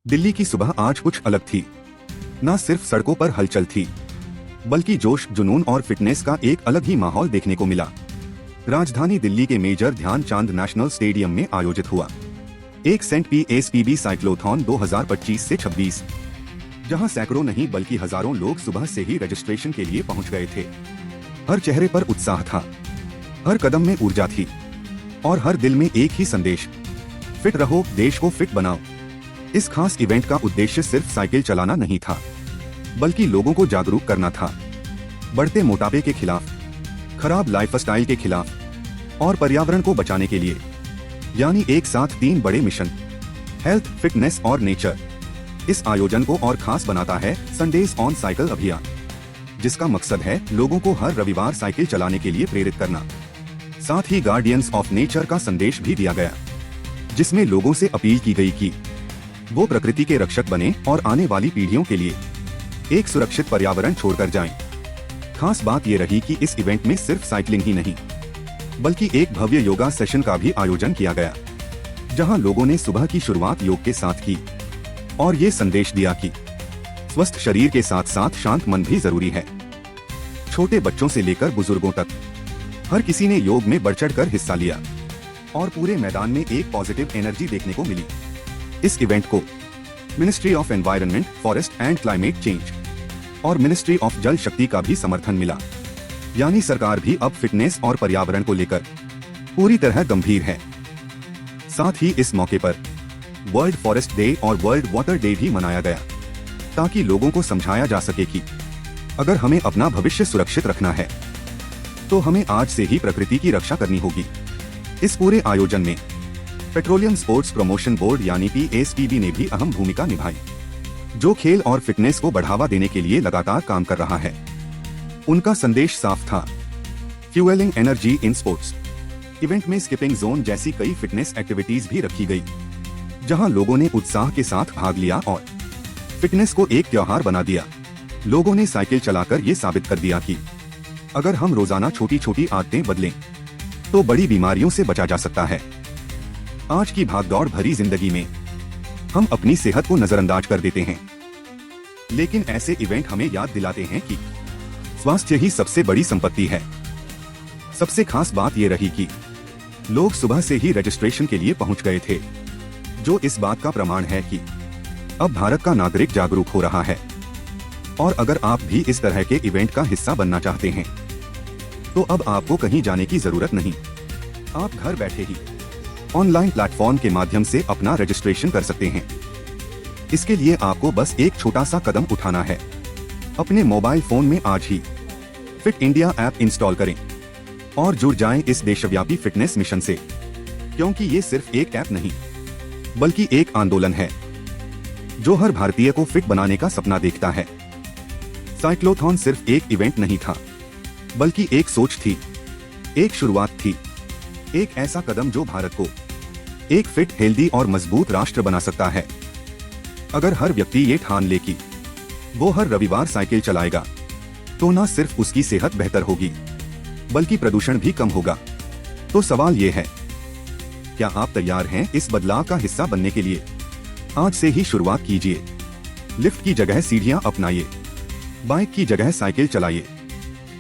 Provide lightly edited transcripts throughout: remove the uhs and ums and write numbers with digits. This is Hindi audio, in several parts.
दिल्ली की सुबह आज कुछ अलग थी। न सिर्फ सड़कों पर हलचल थी, बल्कि जोश, जुनून और फिटनेस का एक अलग ही माहौल देखने को मिला। राजधानी दिल्ली के मेजर ध्यानचंद नेशनल स्टेडियम में आयोजित हुआ एक सेंट पीएसपीबी साइक्लोथॉन 2025 से 26, जहां सैकड़ों नहीं बल्कि हजारों लोग सुबह से ही रजिस्ट्रेशन के लिए पहुंच गए थे। हर चेहरे पर उत्साह था, हर कदम में ऊर्जा थी और हर दिल में एक ही संदेश, फिट रहो, देश को फिट बनाओ। इस खास इवेंट का उद्देश्य सिर्फ साइकिल चलाना नहीं था, बल्कि लोगों को जागरूक करना था। बढ़ते मोटापे के खिलाफ, खराब लाइफस्टाइल के खिलाफ और पर्यावरण को बचाने के लिए, यानी एक साथ 3 बड़े मिशन, हेल्थ, फिटनेस और नेचर। इस आयोजन को और खास बनाता है संडेज ऑन साइकिल अभियान, जिसका मकसद है लोगों को हर रविवार साइकिल चलाने के लिए प्रेरित करना। साथ ही गार्डियंस ऑफ नेचर का संदेश भी दिया गया, जिसमें लोगों से अपील की गई कि वो प्रकृति के रक्षक बने और आने वाली पीढ़ियों के लिए एक सुरक्षित पर्यावरण छोड़कर जाएं। खास बात ये रही कि इस इवेंट में सिर्फ साइकिलिंग ही नहीं, बल्कि एक भव्य योगा सेशन का भी आयोजन किया गया, जहां लोगों ने सुबह की शुरुआत योग के साथ की और ये संदेश दिया कि स्वस्थ शरीर के साथ साथ शांत मन भी जरूरी है। छोटे बच्चों से लेकर बुजुर्गों तक हर किसी ने योग में बढ़ चढ़कर हिस्सा लिया और पूरे मैदान में एक पॉजिटिव एनर्जी देखने को मिली। इस इवेंट को ministry of environment, forest and climate change और मिनिस्ट्री ऑफ जल शक्ति का भी समर्थन मिला, यानी सरकार भी अब फिटनेस और पर्यावरण को लेकर पूरी तरह गंभीर है। साथ ही इस मौके पर वर्ल्ड फॉरेस्ट डे और वर्ल्ड वाटर डे भी मनाया गया, ताकि लोगों को समझाया जा सके कि अगर हमें अपना भविष्य सुरक्षित रखना है, तो हमें आज से ही प्रकृति की रक्षा करनी होगी। इस पूरे आयोजन में पेट्रोलियम स्पोर्ट्स प्रमोशन बोर्ड यानी पीएसपीबी ने भी अहम भूमिका निभाई, जो खेल और फिटनेस को बढ़ावा देने के लिए लगातार काम कर रहा है। उनका संदेश साफ था, फ्यूएलिंग एनर्जी इन स्पोर्ट्स। इवेंट में स्किपिंग जोन जैसी कई फिटनेस एक्टिविटीज भी रखी गई, जहां लोगों ने उत्साह के साथ भाग लिया और फिटनेस को एक त्योहार बना दिया। लोगों ने साइकिल चलाकर ये साबित कर दिया कि अगर हम रोजाना छोटी छोटी आदतें बदलें, तो बड़ी बीमारियों से बचा जा सकता है। आज की भागदौड़ भरी जिंदगी में हम अपनी सेहत को नजरअंदाज कर देते हैं, लेकिन ऐसे इवेंट हमें याद दिलाते हैं कि स्वास्थ्य ही सबसे बड़ी संपत्ति है। सबसे खास बात ये रही कि लोग सुबह से ही रजिस्ट्रेशन के लिए पहुंच गए थे, जो इस बात का प्रमाण है कि अब भारत का नागरिक जागरूक हो रहा है। और अगर आप भी इस तरह के इवेंट का हिस्सा बनना चाहते हैं, तो अब आपको कहीं जाने की जरूरत नहीं। आप घर बैठे ही ऑनलाइन प्लेटफॉर्म के माध्यम से अपना रजिस्ट्रेशन कर सकते हैं। इसके लिए आपको बस एक छोटा सा कदम उठाना है। अपने मोबाइल फोन में आज ही फिट इंडिया ऐप इंस्टॉल करें और जुड़ जाएं इस देशव्यापी फिटनेस मिशन से, क्योंकि ये सिर्फ एक ऐप नहीं, बल्कि एक आंदोलन है जो हर भारतीय को फिट बनाने का सपना देखता है। साइक्लोथॉन सिर्फ एक इवेंट नहीं था, बल्कि एक सोच थी, एक शुरुआत थी, एक ऐसा कदम जो भारत को एक फिट, हेल्दी और मजबूत राष्ट्र बना सकता है। अगर हर व्यक्ति ये ठान ले कि वो हर रविवार साइकिल चलाएगा, तो न सिर्फ उसकी सेहत बेहतर होगी, बल्कि प्रदूषण भी कम होगा। तो सवाल ये है, क्या आप तैयार हैं इस बदलाव का हिस्सा बनने के लिए? आज से ही शुरुआत कीजिए। लिफ्ट की जगह सीढ़ियां अपनाइए, बाइक की जगह साइकिल चलाइए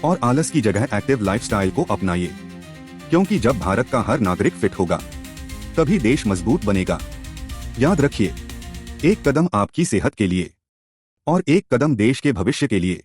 और आलस की जगह एक्टिव लाइफस्टाइल को अपनाइए, क्योंकि जब भारत का हर नागरिक फिट होगा, तभी देश मजबूत बनेगा। याद रखिए, एक कदम आपकी सेहत के लिए और एक कदम देश के भविष्य के लिए।